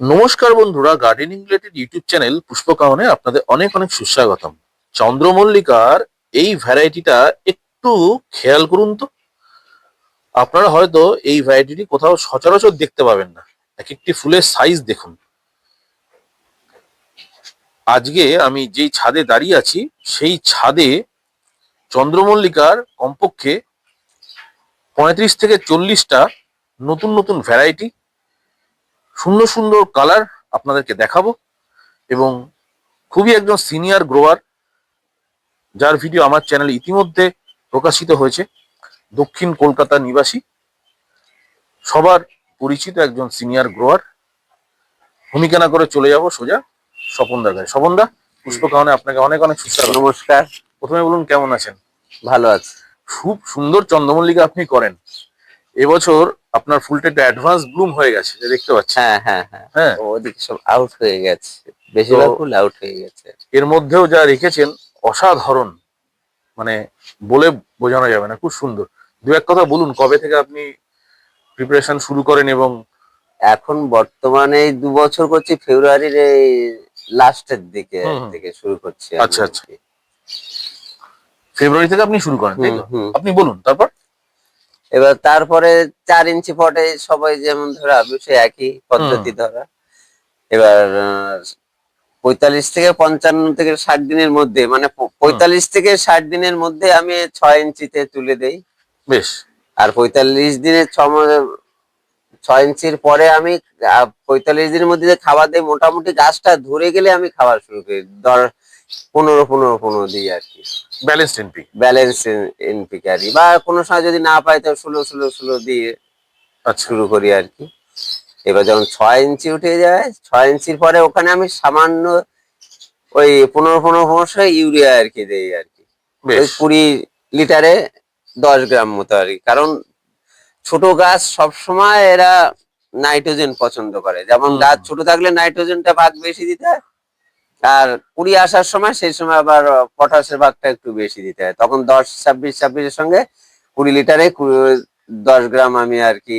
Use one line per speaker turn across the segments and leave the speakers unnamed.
নমস্কার বন্ধুরা, gardening related YouTube channel পুষ্পকাহনে আপনাদের অনেক অনেক সুস্বাগতম। চন্দ্রমল্লিকার এই ভ্যারাইটিটা একটু খেয়াল করুন তো। আপনারা হয়তো এই ভ্যারাইটিটি কোথাও সচরাচর দেখতে পাবেন না। এক একটি ফুলের সাইজ দেখুন। আজকে আমি যেই ছাদে দাঁড়িয়ে আছি সেই ছাদে চন্দ্রমল্লিকার কমপক্ষে 35 থেকে 40টা নতুন নতুন ভ্যারাইটি, সুন্দর সুন্দর কালার আপনাদেরকে দেখাবো। এবং খুবই একজন সিনিয়র গ্রোয়ার, যার ভিডিও আমার চ্যানেলে ইতিমধ্যে প্রকাশিত হয়েছে, দক্ষিণ কলকাতা নিবাসী, সবার পরিচিত একজন সিনিয়র গ্রোয়ার। ভূমিকা না করে চলে যাব সোজা স্বপনদার কাছে। স্বপনদা, পুষ্পকাহনে আপনাকে অনেক অনেক সুস্বাগত।
নমস্কার।
প্রথমে বলুন কেমন আছেন?
ভালো আছে।
খুব সুন্দর চন্দ্রমল্লিকা আপনি করেন। এবছর আপনার ফুলটা একটু অ্যাডভান্স ব্লুম হয়ে গেছে, যে দেখতে পাচ্ছি।
হ্যাঁ হ্যাঁ হ্যাঁ,
হ্যাঁ,
ওদিকে সব আউট হয়ে গেছে,
তো
বেশিরভাগ ফুল আউট হয়ে গেছে।
এর মধ্যেও যা রেখেছেন অসাধারণ, মানে বলে বোঝানো যাবে না, খুব সুন্দর। দু এক কথা বলুন, কবে থেকে আপনি প্রিপারেশন শুরু করেন? এবং
এখন বর্তমানে এই 2 বছর করছি, ফেব্রুয়ারির এই লাস্টের দিকে
হুম হুম,
থেকে শুরু করছি আমি
আচ্ছা
আর
আচ্ছা,
কি।
ফেব্রুয়ারি থেকে আপনি শুরু করেন, তাই
হুম
তো?
হুম।
আপনি বলুন তারপর।
এবার তারপরে 4 ইঞ্চি পটে সবাই যেমন ধরা আমি সে একই
হুম
পদ্ধতি ধরা। এবার 45 থেকে 55 থেকে 60 দিনের মধ্যে, মানে
হুম,
45 থেকে 60 দিনের মধ্যে আমি 6 ইঞ্চিতে তুলে দেই।
বেশ।
আর 45 দিনের 6 ইঞ্চির পরে আমি 45 দিনের মধ্যে যে খাবার দিই, মোটামুটি গাছটা ধরে গেলে আমি খাবার শুরু করি। 15 15 15 দিই আর কি।
Balanced NP.
ব্যালেন্স এনপিকে আর কি। বা কোনো সময় যদি না পাই তো 16 16 16 দিয়ে
আচ্ছা।
শুরু করি আর কি। এবার যখন 6 ইঞ্চি উঠে যায়, 6 ইঞ্চির পরে ওখানে আমি সামান্য ওই 15 15 15 ইউরিয়া আর কি দেই আর কি। ওই
বেশ।
20 লিটারে 10 গ্রাম মতো আর কি। কারণ ছোট গাছ সবসময় এরা নাইট্রোজেন পছন্দ করে। যেমন
হুম
গাছ
হুম,
ছোট থাকলে নাইট্রোজেনটা ভাগ বেশি দিতে হয়, আর কুড়ি আসার সময় সেই সময় আবার পটাশের ভাগটা একটু বেশি দিতে হয়। তখন 10 26 26-এর সঙ্গে 20 লিটারে 10 গ্রাম আমি আর কি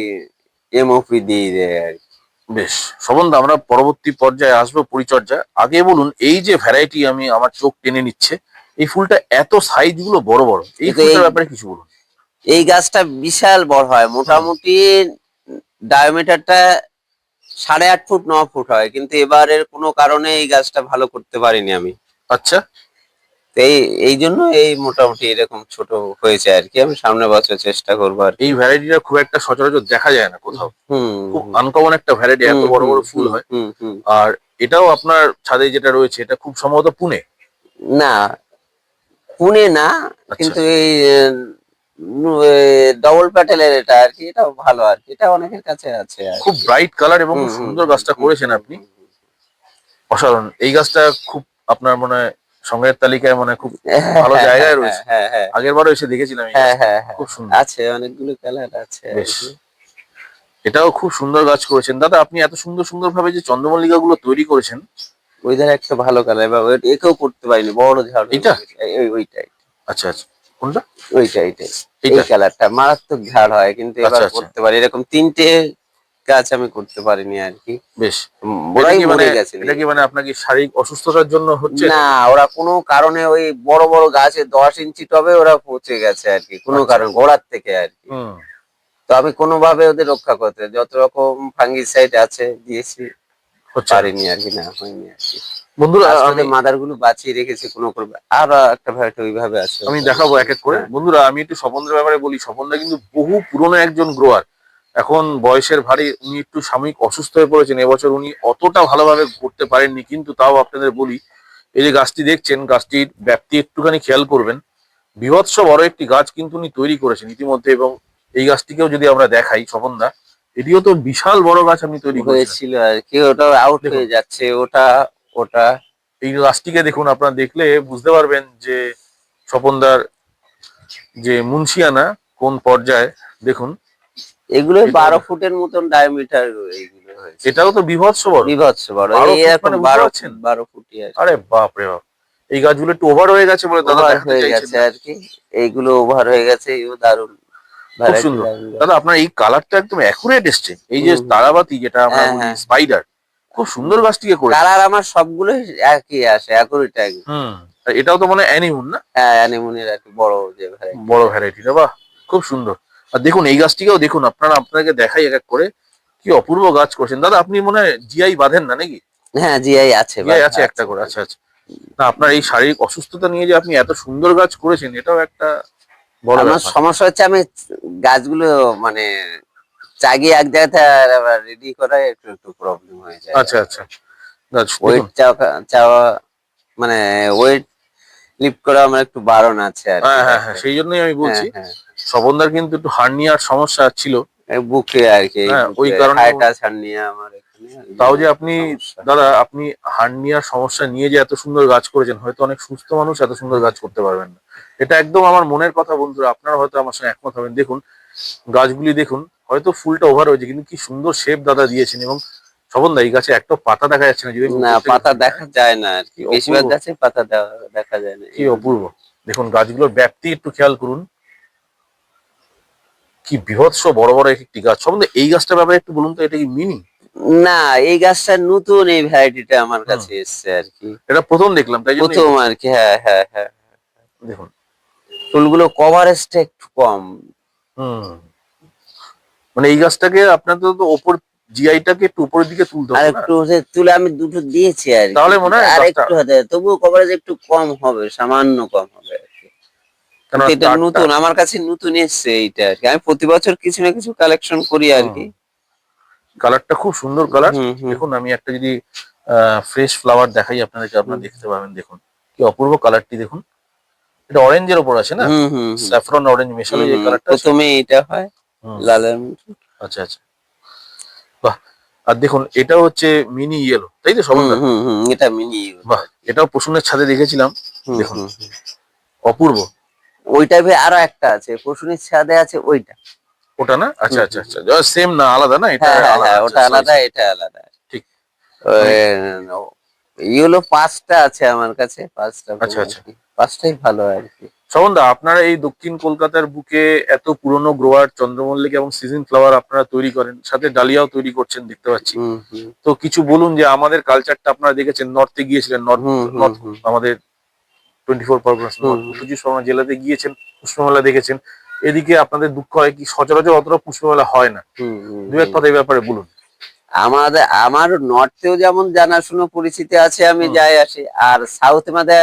এমওপি দিয়ে দেয় আর কি।
বেশ। সম্বন্ধে আমরা পরবর্তী পর্যায়ে আসবো পরিচর্যা। আগে বলুন, এই যে ভ্যারাইটি আমি আমার চোখ টেনে নিচ্ছে, এই ফুলটা এত সাইজ গুলো বড় বড়, এই
কিন্তু
ফুলটার ব্যাপারে কিছু বলুন।
এই গাছটা বিশাল বড় হয়,
হুম,
মোটামুটি ডায়ামিটারটা 8.5 ফুট 9 ফুট হয়, কিন্তু এবারের কোনো কারণে এই গাছটা ভালো করতে পারিনি আমি।
আচ্ছা।
তো এই জন্য এই মোটামুটি এরকম ছোট হয়েছে আর কি। আমি সামনে বছর চেষ্টা করবো আর
এই
কি।
ভ্যারাইটিটা খুব একটা সচরাচর দেখা যায় না কোথাও। খুব
হুম
আনকমন একটা ভ্যারাইটি, এত
হুম
বড়
হুম
বড় ফুল
হুম
হয়।
হুম হুম।
আর এটাও আপনার ছাদে যেটা রয়েছে, এটা খুব সম্ভবত পুনে।
না, পুনে না,
আচ্ছা,
কিন্তু এই ডবল প্যাটেলের এটা আর কি। এটা ভালো আর কি, এটা অনেকের কাছে আছে আর
খুব
কি।
ব্রাইট কালার এবং
হুম
খুব
হুম
সুন্দর
হুম
গাছটা
হুম
করেছেন
হুম
আপনি।
হুম হুম।
অসাধারণ এই গাছটা, খুব আপনার মনে হয় সঙ্গের তালিকায় মনে হয় খুব
হ্যাঁ
ভালো
হ্যাঁ হ্যাঁ
জায়গায়
হ্যাঁ
রয়েছে।
হ্যাঁ হ্যাঁ
আগের বারও এসে দেখেছিলাম এই
হ্যাঁ
গাছটা,
হ্যাঁ হ্যাঁ,
খুব সুন্দর।
আছে অনেকগুলো কালার আছে আর
বেশ,
কি।
এটাও খুব সুন্দর গাছ করেছেন দাদা। আপনি এত সুন্দর সুন্দর ভাবে যে চন্দ্রমল্লিকা গুলো তৈরি করেছেন।
ওইধারে একটা ভালো কালার, বা একেও করতে পারিনি, বড় ঝাড় হয়ে
এইটা,
গেছে। ওইটাই
আচ্ছা আচ্ছা, কোনটা?
ওইটাই এই
এইটা,
কালারটা মারাত্মক ঝাড় হয়, কিন্তু
আচ্ছা
এবার
আচ্ছা,
করতে পারি। এরকম 3টে গাছ আমি করতে পারিনি আর কি।
বেশ। এটা
ওরাই
কি মানে,
মরে গেছে
এটা কি
নিচে।
মানে আপনার কি শারীরিক অসুস্থতার জন্য হচ্ছে
না,
নাকি?
ওরা কোনো কারণে ওই বড় বড় গাছে 10 ইঞ্চি টবে ওরা পচে গেছে আর কি, কোনো
আচ্ছা,
কারণ গোড়ার থেকে আর কি।
হুম,
তো আমি কোনোভাবে ওদের রক্ষা করতে যত রকম ফাঙ্গিসাইড আছে দিয়েছি,
হচ্ছে না।
পারিনি আর কি, না হয়নি আর কি।
বন্ধুরা
লাস্ট
আমি
ওদের মাদার গুলো বাঁচিয়ে রেখেছি কোনো করবে। আর একটা ভ্যারাইটি ওইভাবে আছে,
আমি
ওটা
দেখাবো এক এক করে।
হ্যাঁ।
বন্ধুরা আমি একটু স্বপনদার ব্যাপারে বলি। স্বপনদা কিন্তু বহু পুরনো একজন গ্রোয়ার। এখন বয়সের ভারে উনি একটু সাময়িক অসুস্থ হয়ে পড়েছেন। এবছর উনি অতটা ভালোভাবে করতে পারেননি, কিন্তু তাও আপনাদের বলি, এই যে গাছটি দেখছেন, গাছটির ব্যাপ্তি একটুখানি খেয়াল করবেন। বীভৎস বড় একটি গাছ কিন্তু উনি তৈরি করেছেন ইতিমধ্যে। এবং এই গাছটিকেও যদি আমরা দেখাই স্বপনদা, এটিও তো বিশাল বড় গাছ আপনি তৈরি করেছিলেন।
হয়েছিল আর কি, ওটা আউট
দেখুন,
হয়ে যাচ্ছে ওটা ওটা।
এই গাছটিকে দেখুন, আপনারা দেখলে বুঝতে পারবেন যে স্বপনদার যে মুন্সিয়ানা কোন পর্যায়ে। দেখুন,
এগুলো
এটাও
12 ফুটের মতন ডায়ামিটার এইগুলো হয়েছে।
এটাও তো বীভৎস বড়।
বিভৎস বড়,
12 ফুট
এরকম
মানে বুঝতে
12
পারছেন?
12 ফুটই আর
আরে
কি।
বাপ রে বাপ! এই গাছগুলো একটু ওভার হয়ে গেছে বলে দাদা
ওভার
দেখাতে
হয়ে
চাইছেন
গেছে
না।
আর কি, এইগুলো ওভার হয়ে গেছে। এও দারুণ
খুব
ভ্যারাইটি,
সুন্দর।
দারুণ গাছ।
দাদা আপনার এই কালারটা একদম অ্যাকুরেট এসছে। এই যে
হুম হুম।
তারাবাতি যেটা আমরা
হ্যাঁ
বলি
হ্যাঁ
স্পাইডার, খুব সুন্দর গাছটিকে করেছেন।
কালার আমার সবগুলোই একই আসে, একই টাইপ।
আর এটাও তো মানে অ্যানিমুন না?
হ্যাঁ, অ্যানিমোনিয়ার আর কি, বড় যে variety।
বড় ভ্যারাইটিটা, বাহ খুব সুন্দর। আর দেখুন এই গাছটিকেও দেখুন, আপনাকে দেখাই এক এক করে, কি অপূর্ব গাছ করেছেন দাদা। আপনি মনে হয় জিআই বাঁধেন না নাকি?
হ্যাঁ, জিআই আছে,
জিআই আছে একটা করে, আচ্ছা আচ্ছা। না, আপনার এই শারীরিক অসুস্থতা নিয়ে যে আপনি এত সুন্দর গাছ করেছেন, এটাও একটা বড়
আমার
ব্যাপার।
সমস্যা হচ্ছে আমি গাছগুলো মানে চাগিয়ে এক জায়গাতে আর আবার রেডি করা একটু একটু প্রবলেম হয়ে যায়।
আচ্ছা আচ্ছা। গাছ
ওয়েট
দেখুন,
চাওয়া মানে ওয়েট লিফট করা আমার একটু বারণ আছে আর কি।
হ্যাঁ হ্যাঁ হ্যাঁ, সেই জন্যই আমি
হ্যাঁ
বলছি।
হ্যাঁ,
স্বপনদার কিন্তু একটু হার্নিয়ার সমস্যা ছিল।
এই বুকে আর কি, এই
হ্যাঁ, ওই
বুকে
কারণে
হাইটাস হার্নিয়া আমার এখানে, এই
তাও
জন্য
যে
একটু
আপনি,
সমস্যা।
দাদা আপনি হার্নিয়ার সমস্যা নিয়ে যে এত সুন্দর গাছ করেছেন, হয়তো অনেক সুস্থ মানুষ এত সুন্দর গাছ করতে পারবেন না। এটা একদম আমার মনের কথা বন্ধুরা, আপনারা হয়তো আমার সঙ্গে একমত হবেন। দেখুন গাছগুলি দেখুন, হয়তো ফুলটা ওভার হয়েছে কিন্তু কি সুন্দর শেপ দাদা দিয়েছেন। এবং স্বপনদা এই গাছে একটা পাতা দেখা যাচ্ছে না, যদি আমি
না,
উপর থেকে
পাতা
ধরি,
দেখা যায় না আর কি,
কি
বেশিরভাগ
অপূর্ব,
গাছে পাতা দেখা যায় না।
কি অপূর্ব। দেখুন গাছগুলোর ব্যাপ্তি একটু খেয়াল করুন, কি বীভৎস বড় বড় একটি গাছ। স্বপনদা এই গাছটার ব্যাপারে একটু বলুন তো, এটা কি মিনি?
না, এই গাছটা নতুন, এই ভ্যারাইটিটা আমার
হুম,
কাছে এসছে আর কি,
এটা প্রথম দেখলাম তাই জন্যই
প্রথম
বলছি।
আর কি। হ্যাঁ হ্যাঁ হ্যাঁ,
দেখুন,
ফুলগুলো কভারেজটা একটু কম।
হুম, মানে এই গাছটাকে আপনাদের তো ওপর, জিআইটাকে একটু উপরের দিকে তুলতে
আর
হতো না?
একটু তুলে আমি দুটো দিয়েছি আর কি,
তাহলে মনে হয়
আর
গাছটা,
একটু হতে তবুও কভারেজ একটু কম হবে, সামান্য কম হবে আর কি।
কেন
কিন্তু এটা
তারটা,
নতুন, আমার কাছে নতুন এসছে এইটা আর কি। আমি প্রতি বছর কিছু না কিছু কালেকশন করি আর কি।
কালারটা খুব সুন্দর কালার।
হুম হুম
দেখুন আমি একটা যদি ফ্রেশ ফ্লাওয়ার দেখাই আপনাদেরকে, আপনারা
হুম
দেখতে পাবেন। দেখুন কি অপূর্ব কালারটি দেখুন। এটা অরেঞ্জের ওপর আছে না,
হুম হুম হুম
স্যাফরন অরেঞ্জ মেশানো যে
হুম,
কালারটা আছে।
প্রথমে এটা হয়
হুম,
লালের মতো।
আচ্ছা আচ্ছা, বাহ। আর দেখুন এটা হচ্ছে মিনি ইয়েলো, তাই তো স্বপনদা?
এটা মিনি।
বাহ, এটাও পশুনের ছাদে দেখেছিলাম।
হুম
দেখুন
হুম,
অপূর্ব।
ওই টাইপের আরো একটা আছে, পশুনির ছাদে আছে ওইটা।
ওটা না, আচ্ছা
হুম
আচ্ছা
হুম,
আচ্ছা, সেম না, আলাদা না, এটা
হ্যাঁ হ্যাঁ
আলাদা,
হ্যাঁ,
আচ্ছা
ওটা
সরি
আলাদা,
সরি,
এটা আলাদা।
ঠিক।
ওই
আমি,
ইয়েলো পাঁচটা আছে আমার কাছে, পাঁচটা
আচ্ছা
আর
আচ্ছা।
কি, পাঁচটাই ভালো আর কি।
শ্রবণদা আপনারা এই দক্ষিণ কলকাতার বুকে এত পুরনো গ্রোয়ার চন্দ্রমল্লিকা এবং সিজন ফ্লাওয়ার আপনারা তৈরি করেন, সাথে ডালিয়াও তৈরি করছেন দেখতে পাচ্ছি।
হুম হুম
তো কিছু বলুন যে আমাদের কালচারটা, আপনারা দেখেছেন নর্থে গিয়েছিলেন, নর্থ
হুম হুম
নর্থ
হুম
আমাদের 24 পরগনাস
হুম
নর্থ উত্তর চব্বিশ পরগনা জেলাতে গিয়েছেন, পুষ্পমেলা দেখেছেন। এদিকে আপনাদের দুঃখ হয় কি সচরাচর অতটা পুষ্পমেলা হয় না।
হুম হুম
দু এক
হুম।
কথা এই ব্যাপারে বলুন।
আমার নর্থেও যেমন জানাশোনা পরিচিতি আছে, আমি
হুম
যাই আসি। আর সাউথে মধ্যে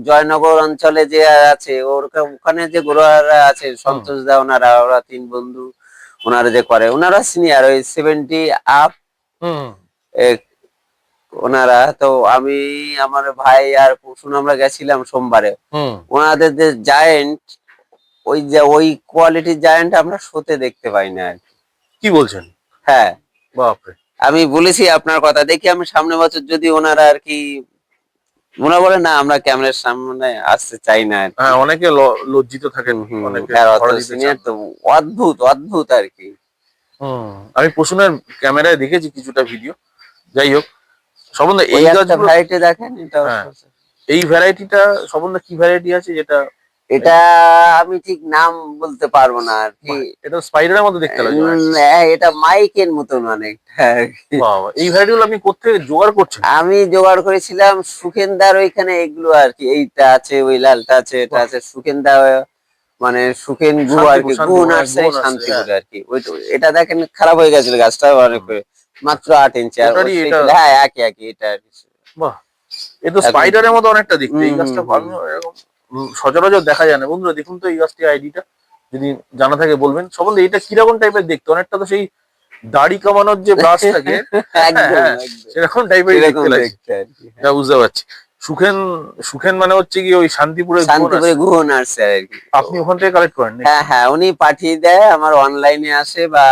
জয়নগর অঞ্চলে যে আছে, ওখানে যে গুরুয়ারা আছে,
হুম
সন্তোষ দা, ওরা তিন বন্ধু, ওনারা যে করে, ওনারা সিনিয়র, ওই 70 আপ।
হুম
ওনারা তো, আমি, আমার ভাই আর পরশুন আমরা গেছিলাম সোমবারে।
হুম,
ওনাদের যে জায়েন্ট, ওই কোয়ালিটির জায়েন্ট আমরা শোতে দেখতে পাই না আর কি।
কি বলছেন?
হ্যাঁ,
বাপরে।
আমি বলেছি আপনার কথা, দেখি আমি সামনের বছর যদি ওনারা আর কি, মনে বলে না আমরা ক্যামেরার সামনে আসতে চাই না আর কি।
হ্যাঁ, অনেকে লজ্জিত থাকেন, অনেকে
আর অত
ধরা দিতে চান
সিনিয়র
না।
তো, অদ্ভুত অদ্ভুত আর কি।
হুম, আমি পশুনের ক্যামেরায় দেখেছি কিছুটা ভিডিও। যাই হোক, স্বপনদা
ওই
এই
একটা
গাছগুলো,
ভ্যারাইটি দেখেন, এটা
হ্যাঁ এই ভ্যারাইটিটা, স্বপনদা কি ভ্যারাইটি আছে যেটা?
এটা আমি ঠিক নাম বলতে পারবো না আর কি।
বাহ, এটা স্পাইডারের মতো দেখতে লাগে অনেকটা।
এটা মাইকের মতন অনেকটা আর কি।
বাহ, এই ভ্যারাইটি গুলো আপনি কোত্থেকে জোগাড় করছেন?
আমি জোগাড় করেছিলাম সুখেনদার ওইখানে, এগুলো আর কি। এইটা আছে, ওই লালটা আছে, এটা
বাহ,
আছে সুখেনদা, মানে সুখেন গুহ আর
শান্তিপুর
কি, গুহ
শান্তিপুর, হ্যাঁ গুহ
নার্সারি
নার্সারি, হ্যাঁ।
শান্তিপুরে আর কি। এটা দেখেন খারাপ হয়ে গেছিল গাছটা অনেক,
হুম,
মাত্র
আচ্ছা,
8 ইঞ্চি। আর
ওটারই এটা,
হ্যাঁ, একই একই এটা আর কি।
বাহ, এ তো
এখন
স্পাইডারের মতো অনেকটা দেখতে
হম
এই
হম
গাছটা।
হম
আমি এরকম সচরাচর দেখা যায় না। বন্ধুরা দেখুন তো এই গাছটির আইডিটা, যদি জানা থাকে বলবেন। সম্বন্ধে এটা কিরকম টাইপের দেখতে, অনেকটা তো সেই দাড়ি কামানোর যে ব্রাশ থাকে, হ্যাঁ
একদম
হ্যাঁ,
একদম
সেরকম টাইপেরই
এরকম
দেখতে লাগছে।
দেখতে আর কি।
যা বুঝতে পারছি। সুখেন, সুখেন মানে হচ্ছে কি ওই শান্তিপুরের গুহ
শান্তিপুরে
নার্সারি।
গুহ নার্সারি আর কি।
আপনি ওখান থেকে কালেক্ট করেন নাকি?
হ্যাঁ হ্যাঁ, উনি পাঠিয়ে দেয়, আমার অনলাইনে আসে, বা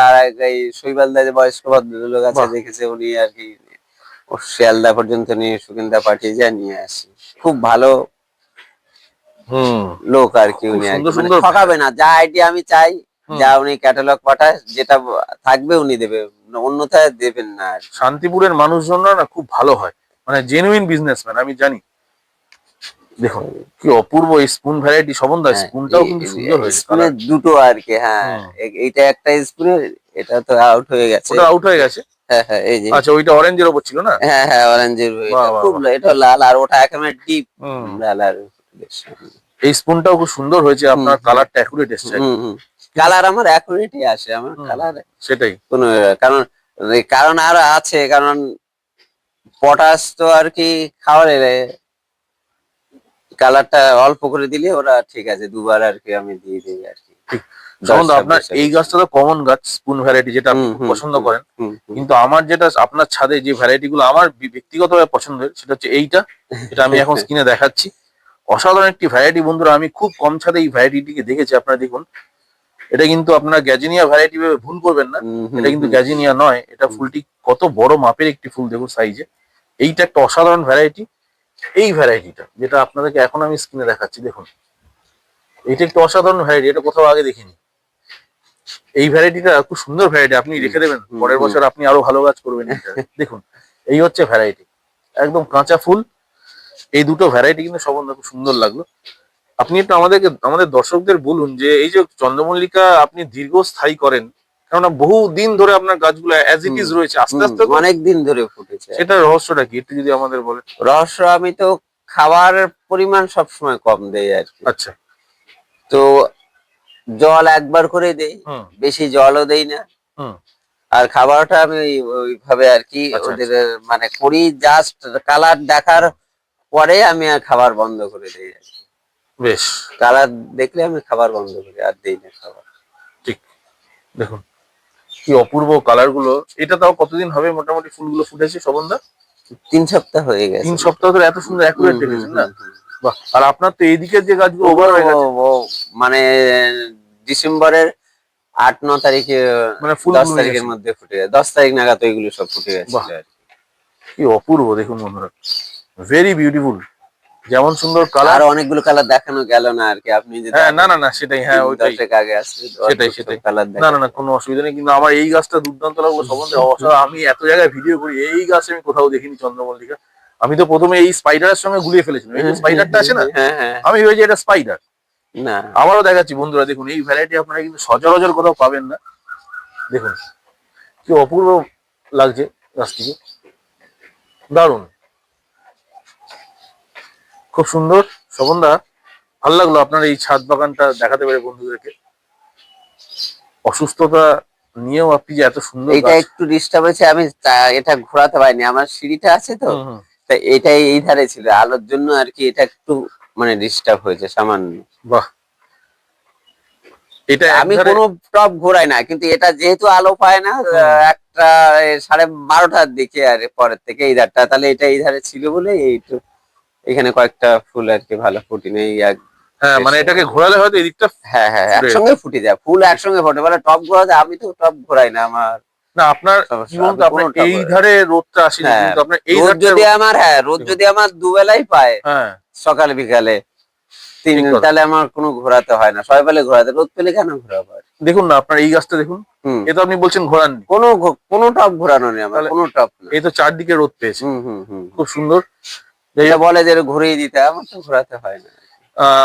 এই শৈবাল দা যে বয়স্ক ভদ্রলোক আছে
বাহ,
দেখেছে, উনি আর কি ও শিয়ালদা পর্যন্ত নিয়ে সুকিন্দা পাঠিয়ে যায়, নিয়ে আসে। খুব ভালো
হুম,
লোক আর কি
খুব
উনি, আর কি
সুন্দর
মানে
সুন্দর
ঠকাবে না, যা আইডিয়া আমি চাই,
হুম,
যা উনি ক্যাটালগ পাঠায়, যেটা থাকবে উনি দেবে, অন্যথায় দেবেন না আর কি।
শান্তিপুরের মানুষজনরা না খুব ভালো হয়, মানে জেনুইন বিজনেসম্যান আমি জানি। দেখুন কি অপূর্ব এই স্পুন ভ্যারাইটি। শোভনদা
হ্যাঁ,
স্পুনটাও কিন্তু সুন্দর হয়েছে
স্পুনের
কালার।
দুটো আর কি। হ্যাঁ,
হুম,
এইটা একটা স্পুনের, এটা তো আউট হয়ে গেছে।
ওটা আউট হয়ে গেছে।
হ্যাঁ হ্যাঁ এই যে,
আচ্ছা, ওইটা অরেঞ্জের ওপর ছিল না?
হ্যাঁ হ্যাঁ অরেঞ্জের,
বাহ, বাহ,
খুব
বাহ।
এটা লাল, আর ওটা একেবারে ডিপ
হুম।
লাল। আর
এই স্পুনটাও খুব সুন্দর হয়েছে,
হুম,
আপনার
হুম।
কালারটা অ্যাকুরেট এসছে
হুম হুম, কালার আমার অ্যাকুরেটই আসে, আমার
হুম,
কালার
সেটাই।
কোনো, কারণ কারণ আর আছে, কারণ পটাশ তো আর কি খাওয়ার কালারটা অল্প করে দিলে ওরা ঠিক আছে, দুবার আর কি আমি দিয়ে দিই আর কি।
ঠিক।
10
সম্বন্ধ আপনার
26
এই গাছটা তো কমন গাছ, স্পুন ভ্যারাইটি, যেটা আপনি
হুম
খুব
হুম
পছন্দ
হুম
করেন।
হুম হুম।
কিন্তু আমার যেটা আপনার ছাদে যে ভ্যারাইটি গুলো আমার ব্যক্তিগতভাবে পছন্দের, সেটা হচ্ছে এইটা, যেটা আমি এখন স্ক্রিনে দেখাচ্ছি। অসাধারণ একটি ভ্যারাইটি বন্ধুরা, আমি খুব কম ছাদে এই ভ্যারাইটিটিকে দেখেছি। আপনারা দেখুন, এটা কিন্তু আপনারা গ্যাজিনিয়া ভ্যারাইটি ভেবে ভুল করবেন না।
হুম হুম
এটা কিন্তু
হুম
গ্যাজিনিয়া নয়, এটা
হুম।
ফুলটি কত বড় মাপের একটি ফুল দেখুন সাইজে। এইটা একটা অসাধারণ ভ্যারাইটি। এই ভ্যারাইটিটা যেটা আপনাদেরকে এখন আমি স্ক্রিনে দেখাচ্ছি, দেখুন, এটা একটা অসাধারণ ভ্যারাইটি, এটা কোথাও আগে দেখিনি। এই ভ্যারাইটিটা খুব সুন্দর ভ্যারাইটি, আপনি রেখে দেবেন,
হুম
পরের
হুম।
বছর আপনি আরো ভালো কাজ করবেন এটা। দেখুন, এই হচ্ছে ভ্যারাইটি, একদম কাঁচা ফুল। এই দুটো ভ্যারাইটি কিন্তু সম্বন্ধে খুব সুন্দর লাগলো। আপনি একটু আমাদের দর্শকদের বলুন যে এই যে চন্দ্রমল্লিকা আপনি দীর্ঘস্থায়ী করেন, কেননা বহু দিন ধরে আপনার গাছগুলো অ্যাজ ইট
হুম
ইজ রয়েছে, আস্তে
হুম,
আস্তে তো
অনেক দিন ধরে ফুটেছে।
সেটার রহস্যটা কি একটু যদি আমাদের বলেন।
রহস্য, আমি তো খাবার পরিমাণ সবসময় কম দেই আর কি।
আচ্ছা।
তো জল একবার করে দেই,
হুম
বেশি জলও দেই না।
হুম।
আর খাবারটা আমি ওইভাবে আর কি
আচ্ছা
ওদের
আচ্ছা।
মানে করি, জাস্ট কালার দেখার পরে আমি আর খাবার বন্ধ করে দিই আর কি।
বেশ।
কালার দেখলে আমি খাবার বন্ধ করি, আর দেই না খাবার।
ঠিক। দেখুন কি অপূর্ব কালার গুলো। এটা তাও কতদিন হবে মোটামুটি ফুলগুলো ফুটেছে সবন্ধা?
3 সপ্তাহ হয়ে গেছে
3 সপ্তাহ ধরে এত সুন্দর
হুম
অ্যাকুরেট
হুম
রেখেছেন না?
হুম হুম।
বাহ। আর আপনার তো এইদিকের যে গাছগুলো ওভার
ওগুলো
হয়ে গেছে,
মানে ডিসেম্বরের 8-9 তারিখে,
মানে
10
ফুলগুলো নিয়ে
তারিখের
এসে।
মধ্যে ফুটে যায়, 10 তারিখ নাগাদ ওইগুলো সব ফুটে
বাহ,
গেছিল আর কি।
কি অপূর্ব দেখুন বন্ধুরা, ভেরি বিউটিফুল। যেমন সুন্দর কালার।
আরো অনেকগুলো কালার দেখানো গেল না আর কি, আপনি যদি
হ্যাঁ, না
আরো
না না, সেটাই, হ্যাঁ
দিন
ওইটাই,
10 আগে আসলে
সেটাই
অদ্ভুত সব
সেটাই।
কালার
না না না,
দেখাতো।
কোনো অসুবিধা নেই, কিন্তু আমার এই গাছটা দুর্দান্ত লাগলো সম্বন্ধে অসাধারণ। আমি এত জায়গায় ভিডিও করি, এই গাছ আমি কোথাও দেখিনি চন্দ্রমল্লিকা। আমি তো প্রথমে এই স্পাইডারের সঙ্গে গুলিয়ে ফেলেছিলাম, এই যে স্পাইডারটা আছে না,
হ্যাঁ হ্যাঁ।
আমি ভেবেছি এটা স্পাইডার।
না,
আবারও দেখাচ্ছি বন্ধুরা, দেখুন এই ভ্যারাইটি আপনারা কিন্তু সচরাচর কোথাও পাবেন না। দেখুন কি অপূর্ব লাগছে গাছটিকে, দারুণ, খুব সুন্দর। শোভনদা, ভালো লাগলো আপনার এই ছাদ বাগানটা দেখাতে পেরে বন্ধুদেরকে। অসুস্থতা নিয়েও আপনি যে এত সুন্দর
এইটা
গাছ।
একটু ডিস্টার্ব হয়েছে, আমি এটা ঘোরাতে পারিনি, আমার সিঁড়িটা আছে তো,
হুম হুম।
তা এটাই এই ধারে ছিল আলোর জন্য আর কি, এটা একটু মানে ডিস্টার্ব হয়েছে সামান্য।
বাহ। এটা
আমি
একধারে।
কোনো টপ ঘোরাই না, কিন্তু এটা যেহেতু আলো পায় না,
হুম।
একটা 12:30টার দিকে আর পরের থেকে এই ধারটা, তাহলে এটা এই ধারে ছিল বলে এইটু এখানে কয়েকটা ফুল আর কি ভালো ফুটি নেই
হ্যাঁ,
বেশ।
মানে এটাকে ঘোরালে হয়তো এদিকটা
হ্যাঁ হ্যাঁ
ফুটে যেত।
একসঙ্গে ফুটে যায়, ফুল একসঙ্গে ফোটে, বলে টপ ঘোরাতে, আমি তো টপ ঘোরাই না, আমার
না, আপনার কি
সমস্যা,
বলুন
আমি
তো,
কোনো
আপনার
টপ
এই
ঘোরাই না।
ধারে রোদটা আসেনি,
হ্যাঁ,
কিন্তু আপনার এই
রোদ
ধারটা
যদি আমার, হ্যাঁ রোদ
দেখুন।
যদি আমার দুবেলাই পায়,
হ্যাঁ,
সকাল বিকালে
ঠিক কথা।
তাহলে আমার কোনো ঘোরাতে হয় না, সবাই পেলে ঘোরাতে, রোদ পেলে কেন ঘোরাবো আর?
দেখুন না, আপনার এই গাছটা দেখুন,
হুম,
এ তো আপনি বলছেন ঘোরাননি,
কোনো টপ ঘোরানো নেই আমার,
তাহলে
কোনো টপ না।
এই তো চারদিকে রোদ পেয়েছে,
হুম হুম হুম।
খুব সুন্দর। যাই
এটা
হোক,
বলে যে ঘুরিয়ে দিতে, আমার তো ঘোরাতে হয় না।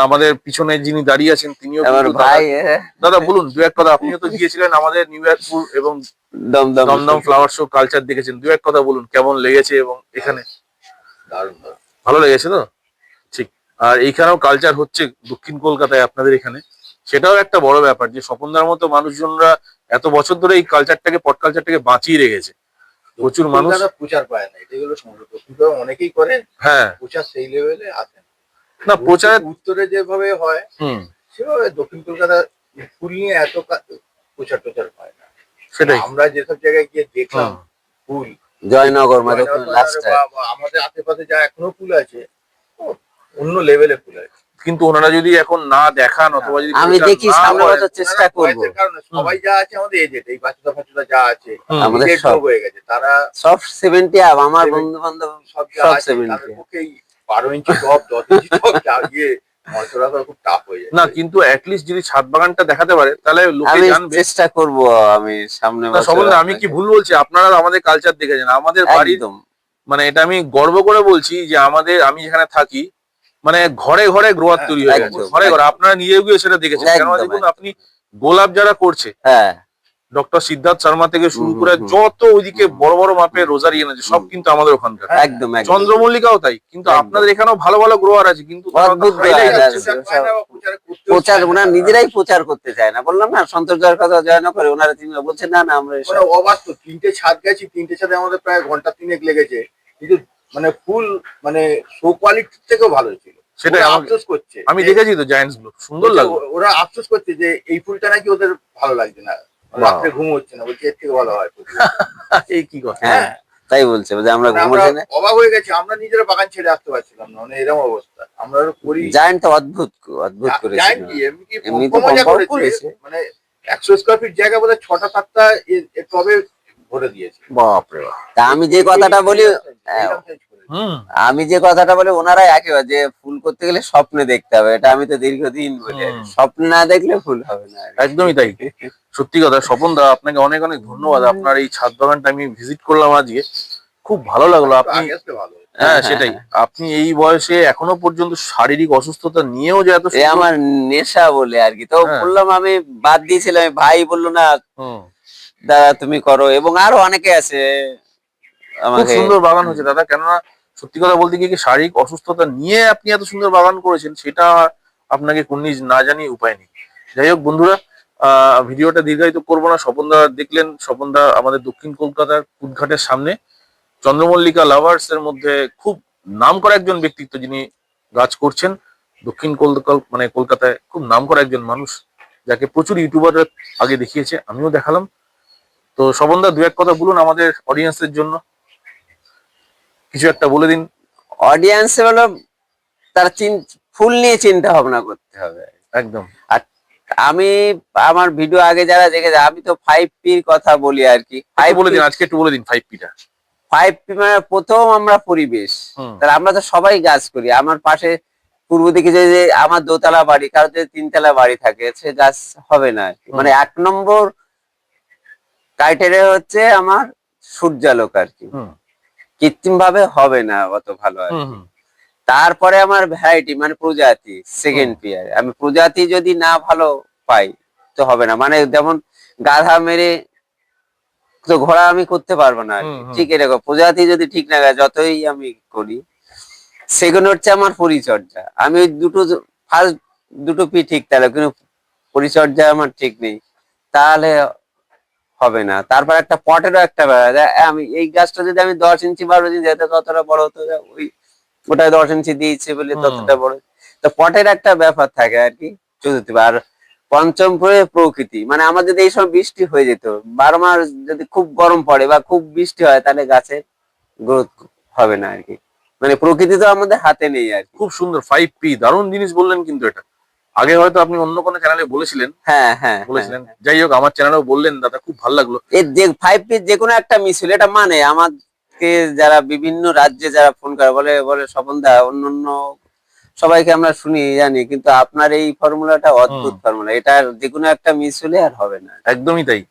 আমাদের পিছনে যিনি দাঁড়িয়ে আছেন তিনিও
আমার
কিন্তু দাদা।
ভাই
দাদা বলুন দু এক কথা, আপনিও তো গিয়েছিলেন আমাদের নিউ ইয়ারপুর এবং
Dum Dum
Dum Dum flower show culture দেখেছেন, দু এক কথা বলুন কেমন লেগেছে এবং এখানে।
দারুণ দারুণ।
ভালো লেগেছে তো? ঠিক। আর এইখানেও কালচার হচ্ছে দক্ষিণ কলকাতায় আপনাদের এখানে, সেটাও একটা বড় ব্যাপার যে স্বপনদার মতো মানুষজনরা এত বছর ধরে এই কালচারটাকে, পট কালচারটাকে বাঁচিয়ে রেখেছে। প্রচুর মানুষ।
কলকাতা প্রচার পায় না, এটা হলো সমস্যা। দক্ষিণ কলকাতা অনেকেই করে,
হ্যাঁ,
প্রচার সেই লেভেলে আসে না।
না প্রচার।
উত্তরে যেভাবে হয়
হুম,
সেভাবে দক্ষিণ কলকাতা ফুল নিয়ে এত প্রচার টোচার পায় না।
সেটাই।
আমরা যেসব জায়গায় গিয়ে দেখলাম
হুম।
ফুল,
জয়নগর
জয়নগর
লাস্ট।
বা আমাদের আশেপাশে যা এখনো ফুল আছে, ও অন্য লেভেলে ফুল আছে।
কিন্তু ওনারা যদি এখন না দেখান অথবা যদি
আমি
প্রচার
দেখি
না
সামনের
করেন।
বছর চেষ্টা করব।
বয়সের কারণে সবাই যা আছে আমাদের এজেড, এই বাচ্চা ফাচ্চা যা আছে
হুম।
আমাদের
এজেড
সব
লোক হয়ে গেছে, তারা
সব 70 আপ, আমার
70
বন্ধু বান্ধব
সব যা
সব
আছে তাদের
70।
পক্ষে এই 12 ইঞ্চি টপ 10 ইঞ্চি টপ যা গিয়ে নড়াচড়া করা খুব টাফ হয়ে যায়।
না, কিন্তু অ্যাটলিস্ট যদি ছাদ বাগানটা দেখাতে পারে তাহলে লোকে
আমি
জানবে।
চেষ্টা করব, আমি সামনে
না
বছর
সম্বন্ধে আমি কি
আপনাকে-
ভুল বলছি? আপনারা আমাদের কালচার দেখেছেন, আমাদের বাড়ির,
একদম
মানে এটা আমি গর্ব করে বলছি যে আমাদের, আমি যেখানে থাকি, মানে ঘরে ঘরে গ্রোয়ার
হ্যাঁ,
তৈরি হয়ে গেছে,
একদম
ঘরে ঘরে। আপনারা নিজে গিয়ে সেটা দেখেছেন, কেন
একদম
দেখুন
একদম।
আপনি গোলাপ যারা করছে,
হ্যাঁ
ডক্টর সিদ্ধার্থ শর্মা থেকে শুরু
হুম,
করে
হুম,
যত ওইদিকে বড় বড় মাপের রোজারিয়ান আছে সব কিন্তু আমাদের ওখানকার।
একদম একদম
চন্দ্রমল্লিকাও তাই, কিন্তু
একদম।
আপনাদের এখানেও ভালো ভালো গ্রোয়ার আছে, কিন্তু তারা
অদ্ভুত
highlight
grower
হচ্ছে
আছে।
না।
প্রচার পায় না বা প্রচার করতেও
প্রচার
চায় না
ওনারা
তারা।
নিজেরাই প্রচার করতে চায় না, বললাম না সন্তোষ দার কথা জয় না করে ওনারা তিনি বলছেন না না আমরা
মানে
এসব
অবাস্তব, 3টে ছাদ গেছি, 3টে ছাদে আমাদের প্রায় ঘন্টা 3 লেগেছে, কিন্তু মানে ফুল মানে শো কোয়ালিটির থেকেও ভালো ছিল।
সেটাই
ওরা
আমাকে,
আফসোস করছে
আমি
যে-
দেখেছি তো জায়ান্টস গুলো সুন্দর
বলছে
লাগলো।
ওরা আফসোস করছে যে এই ফুলটা নাকি ওদের ভালো লাগছে না,
বাহ।
রাত্রে ঘুম হচ্ছে না, বলছে এর থেকে ভালো হয় ফুল।
এই কি কথা।
হ্যাঁ তাই বলছে যে আমরা
মানে আমরা
ঘুমোচ্ছি না।
অবাক হয়ে গেছি, আমরা নিজেরা বাগান ছেড়ে আসতে পারছিলাম না, মানে এরকম অবস্থা। আমরা করি
জায়ান্ট তো অদ্ভুত অদ্ভুত করেছে
জায়েন্ট কি এমনি কি
এমনি তো
মজা
কম্পাউন্ড
করেছে,
করেছে।
মানে 100 স্কোয়ার ফিট জায়গা বোধহয় 6টা 7টা টবে ভরে দিয়েছে।
বাপরে বাপ।
তা আমি যে কথাটা বলি
এইরকম size করেছে।
হুম।
আমি যে কথাটা বলি ওনারাই একেবারে যে ফুল করতে গেলে স্বপ্নে দেখতে হবে, এটা আমি তো দীর্ঘদিন বলি আর কি।
হুম।
স্বপ্নে না দেখলে ফুল হবে না আর কি।
একদমই তাই। সত্যি কথা স্বপন দা, আপনাকে অনেক অনেক ধন্যবাদ। আপনার এই ছাদ বাগানটা আমি ভিজিট করলাম আজকে, খুব ভালো লাগলো।
একটু
আপনি,
আগে আসলে ভালো হতো।
হ্যাঁ সেটাই, আপনি এই বয়সে এখনো পর্যন্ত শারীরিক অসুস্থতা নিয়েও যে এত
এ
সুন্দর।
আমার নেশা বলে আর কি, তো
হ্যাঁ।
বললাম আমি বাদ দিয়েছিলাম, ভাই বললো না
হুম।
দাদা তুমি করো, এবং আরো অনেকে আছে
খুব
আমাকে।
সুন্দর বাগান হয়েছে দাদা, কেননা সত্যি কথা বলতে কি শারীরিক অসুস্থতা নিয়ে আপনি এত সুন্দর বাগান করেছেন, সেটা আপনাকে কুন্নিজ না জানিয়ে উপায় নেই। যাই হোক বন্ধুরা, ভিডিওটা দীর্ঘায়িত করবো না। স্বপনদা দেখলেন, স্বপনদা আমাদের দক্ষিণ কলকাতার কুদঘাটের সামনে চন্দ্রমল্লিকা লাভার্স এর মধ্যে খুব নামকরা একজন ব্যক্তিত্ব, যিনি গাছ করছেন দক্ষিণ কলকাতা, মানে কলকাতায় খুব নামকরা একজন মানুষ, যাকে প্রচুর ইউটিউবাররা আগে দেখিয়েছে, আমিও দেখালাম। তো স্বপনদা দু এক কথা বলুন আমাদের অডিয়েন্সের জন্য, কিছু একটা বলে দিন।
অডিয়েন্স হলো তারা ফুল নিয়ে চিন্তা ভাবনা করতে হবে।
একদম।
আর আমি আমার ভিডিও আগে যারা দেখেছে, আমি তো 5P কথা বলি আর কি।
একটু বলে দিন, আজকে একটু বলে দিন 5Pটা।
5P মানে প্রথম আমরা পরিবেশ,
হুম।
তাহলে আমরা তো সবাই গাছ করি। আমার পাশে পূর্ব দিকে যে আমার দোতলা বাড়ি, কারো যদি 3 তলা বাড়ি থাকে, সে গাছ হবে না আর কি। মানে 1 নম্বর ক্রাইটেরিয়া হচ্ছে আমার সূর্যালোক আর কি,
হুম।
কৃত্রিম ভাবে হবে না অত ভালো আর
হুম।
কি।
হুম।
তারপরে আমার ভ্যারাইটি মানে প্রজাতি, সেকেন্ড পেয়ার। আমি প্রজাতি যদি না ভালো পাই তো হবে না, মানে যেমন গাধা মেরে তো ঘোড়া আমি করতে পারবো না আর কি।
হুম।
ঠিক এরকম প্রজাতি যদি ঠিক না গায়, যতই আমি করি। সেকেন্ড হচ্ছে আমার পরিচর্যা। আমি ওই ফার্স্ট দুটো পি ঠিক তাহলে, কিন্তু পরিচর্যা আমার ঠিক নেই, তাহলে হবে না। তারপর একটা পটেরও একটা ব্যাপার আছে। আমি এই গাছটা যদি আমি 10 ইঞ্চি 12 ইঞ্চি যেতে ততটা বড় হতো, ওই ওটায় 10 ইঞ্চি দিয়েছে বলে
হুম।
ততটা বড়। তো পটের একটা ব্যাপার থাকে আর কি, চতুর্থ। আর পঞ্চম পরে প্রকৃতি, মানে আমাদের যদি এই সময় বৃষ্টি হয়ে যেত, 12 মাস যদি খুব গরম পড়ে বা খুব বৃষ্টি হয়, তাহলে গাছের গ্রোথ হবে না আর কি। মানে প্রকৃতি তো আমাদের হাতে নেই আর কি।
খুব সুন্দর 5P, দারুণ জিনিস বললেন। কিন্তু এটা আগে হয়তো আপনি অন্য কোনো চ্যানেলে বলেছিলেন,
হ্যাঁ হ্যাঁ
বলেছিলেন। যাই হোক, আমার চ্যানেলেও বললেন দাদা, খুব ভালো লাগলো।
এর যে 5P যে কোনো একটা মিছিল, এটা মানে আমাকে যারা বিভিন্ন রাজ্যে যারা ফোন করে বলে বলে স্বপন দা অন্য সবাইকে আমরা শুনি জানি, কিন্তু আপনার এই ফর্মুলাটা অদ্ভুত ফর্মুলা, এটার যে কোনো একটা মিস হলে আর হবে না।
একদমই তাই।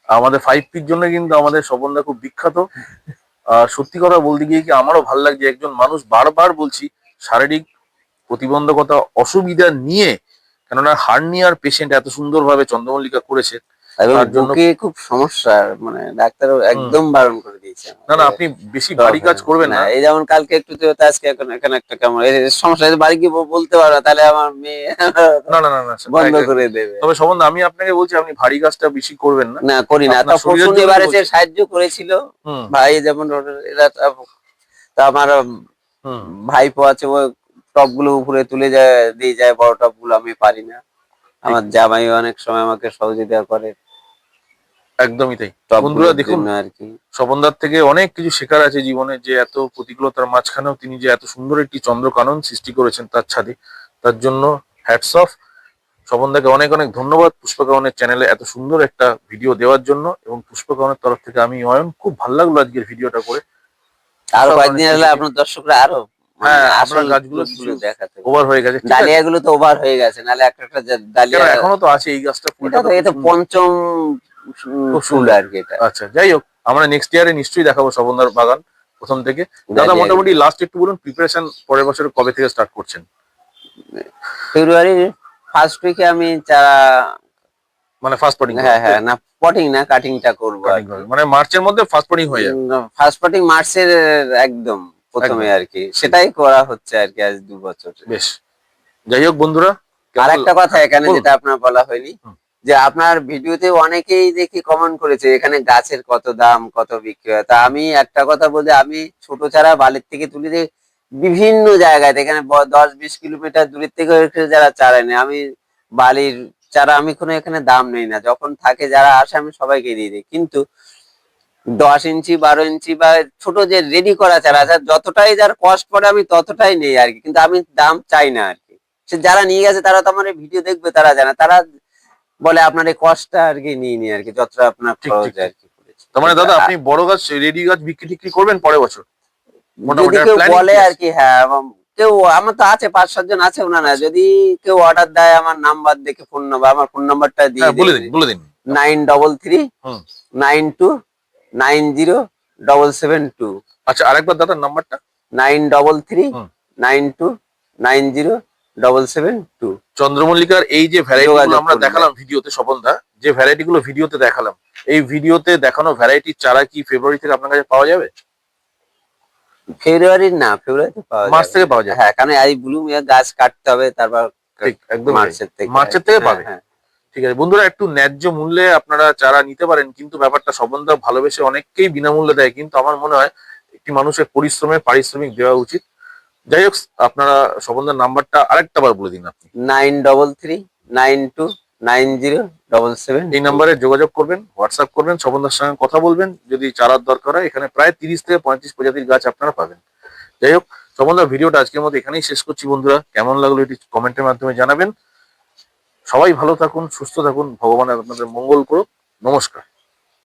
আমাদের 5Pর জন্য কিন্তু আমাদের স্বপনদা খুব বিখ্যাত। আর সত্যি কথা বলতে গিয়ে কি আমারও ভালো লাগছে, একজন মানুষ, বারবার বলছি, শারীরিক প্রতিবন্ধকতা অসুবিধা নিয়ে, কেননা হার্নিয়ার পেশেন্ট এত সুন্দরভাবে চন্দ্রমল্লিকা করেছে,
এবং
তার জন্য।
বুকে খুব সমস্যা, মানে ডাক্তারও একদম বারণ করে দিয়েছে
না না, আপনি বেশি ভারী কাজ করবেন না।
এই যেমন কালকে একটু তো আজকে এখন এখানে একটা কেমন এই সমস্যা, বাড়ি গিয়ে বলতে পারো, তাহলে আমার মেয়ে
না না না না,
বন্ধ করে দেবে।
তবে সম্বন্ধে আমি আপনাকে বলছি, আপনি ভারী কাজটা বেশি করবেন না।
না করি না,
আপনার
তা
শরীরের
পরশু
জন্য
এবারে
বলছি।
সাহায্য করেছিল
হুম।
ভাই, যেমন এরা তা আমার
হুম।
ভাইপো আছে, ও টপ গুলো উপরে তুলে যায় দিয়ে যায়, বড় টপ গুলো আমি পারি না। আমার জামাই অনেক সময় আমাকে সহযোগিতা করে
একদমই তাই।
টপ
বন্ধুরা দেখুন,
জন্য আর কি।
স্বপনদার থেকে অনেক কিছু শেখার আছে জীবনে, যে এত প্রতিকূলতার মাঝখানেও তিনি যে এত সুন্দর একটি চন্দ্রকানন সৃষ্টি করেছেন তার ছাদে, তার জন্য হ্যাটস অফ। স্বপনদাকে অনেক অনেক ধন্যবাদ পুষ্পকাননের চ্যানেলে এত সুন্দর একটা ভিডিও দেওয়ার জন্য। এবং পুষ্পকাননের তরফ থেকে আমি অয়ন, খুব ভালো লাগলো আজকের ভিডিওটা করে।
আরো কয়েকদিন হলে আপনার দর্শকরা আরো
হ্যাঁ,
আসল
আপনার গাছগুলো
রূপগুলো দেখাতে
ওভার হয়ে গেছে, ঠিক আছে?
ডালিয়া গুলো তো ওভার হয়ে গেছে, নাহলে একটা একটা
কেন
ডালিয়া
এখনো তো আছে এই গাছটা, ফুলটা
এটা তো
তো
এটা
খুব সুন্দর।
পঞ্চম
খুব
ফুল
সুন্দর।
আর কি এটা।
আচ্ছা, যাই হোক, আমরা নেক্সট ইয়ারে নিশ্চয়ই দেখাবো স্বপনদার বাগান প্রথম থেকে। দাদা
ডালিয়া
মোটামুটি লাস্ট একটু বলুন, প্রিপারেশন পরের বছর কবে থেকে স্টার্ট করছেন?
ফেব্রুয়ারি ফার্স্ট উইকে আমি চারা,
মানে ফার্স্ট পটিং?
হ্যাঁ হ্যাঁ, না পটিং না, কাটিংটা করবো আর কি।
মানে মার্চের মধ্যে ফার্স্ট পটিং হয়ে যাবে।
ফার্স্ট পটিং মার্চের একদম প্রথমে
একদম।
আর কি, সেটাই করা হচ্ছে আর কি আজ 2 বছর।
বেশ, যাই হোক বন্ধুরা,
আর একটা কথা এখানে
বলুন।
যেটা আপনার বলা হয়নি,
হুম।
যে আপনার ভিডিওতে অনেকেই দেখি কমেন্ট করেছে এখানে গাছের কত দাম, কত বিক্রি হয়। তা আমি একটা কথা বলি, আমি ছোট চারা বালির থেকে তুলে দিয়ে বিভিন্ন জায়গায় এখানে 10-20 কিলোমিটার দূরের থেকে যারা চারা নেয়, আমি বালির চারা আমি কোনো এখানে দাম নেই না, যখন থাকে যারা আসে আমি সবাইকে দিয়ে দিই। কিন্তু 10 ইঞ্চি 12 ইঞ্চি বা ছোট যে রেডি করা চারা আছে, যতটাই যার কষ্ট পড়ে আমি ততটাই নেই আর কি, কিন্তু আমি দাম চাই না আর কি। সে যারা নিয়ে গেছে তারা তো আমার ভিডিও দেখবে, তারা জানে, তারা বলে আপনার এই কষ্টটা আর কি নিয়ে নি আর কি, যতটা আপনার
ঠিক,
খরচ
ঠিক,
আর কি করেছে।
তার মানে দাদা আপনি বড় গাছ রেডি গাছ বিক্রি টিক্রি করবেন পরের বছর? মোটামুটি
যদি কেউ
planning
বলে
কি
আর
আছে?
কি, হ্যাঁ, এবং কেউ আমার তো আছে 5-7 জন আছে ওনারা, যদি কেউ অর্ডার দেয় আমার নাম্বার দেখে, ফোন নাম্বার, আমার ফোন নাম্বারটা দিয়ে
হ্যাঁ, বলে দিন, বলে দিন।
933
হুম।
92 90 772।
আচ্ছা, আরেকবার দাদার নাম্বারটা।
933
হুম।
92 90 772।
চন্দ্রমল্লিকার এই যে ভ্যারাইটি
যোগাযোগ
গুলো আমরা
করবেন।
দেখালাম ভিডিওতে, স্বপনদা যে ভ্যারাইটি গুলো ভিডিওতে দেখালাম, এই ভিডিওতে দেখানো ভ্যারাইটির চারা কি ফেব্রুয়ারি থেকে আপনার কাছে পাওয়া যাবে?
ফেব্রুয়ারির না, ফেব্রুয়ারিতে পাওয়া
মার্চ
যাবে।
থেকে পাওয়া যাবে।
হ্যাঁ, কারণ এই ব্লুম গাছ কাটতে হবে, তারপর
ঠিক, একদম
মার্চের থেকে।
মার্চের থেকে
হ্যাঁ,
পাবে।
হ্যাঁ।
ঠিক আছে বন্ধুরা, একটু ন্যায্য মূল্যে আপনারা চারা নিতে পারেন, কিন্তু ব্যাপারটা স্বপনদা ভালোবেসে অনেককেই বিনামূল্যে দেয়, কিন্তু আমার মনে হয় একটি মানুষের পরিশ্রমের পারিশ্রমিক দেওয়া উচিত। যাই হোক, আপনারা স্বপনদার নাম্বারটা আরেকটা বার বলে দিন আপনি।
933 92 90 772।
এই নাম্বারে যোগাযোগ করবেন, হোয়াটসঅ্যাপ করবেন, স্বপনদার সঙ্গে কথা বলবেন যদি চারার দরকার হয়। এখানে প্রায় 30 থেকে 35 প্রজাতির গাছ আপনারা পাবেন। যাই হোক, স্বপনদার ভিডিওটা আজকের মতো এখানেই শেষ করছি বন্ধুরা। কেমন লাগলো এটি কমেন্টের মাধ্যমে জানাবেন। সবাই ভালো থাকুন, সুস্থ থাকুন, ভগবান আপনাদের মঙ্গল করুক। নমস্কার।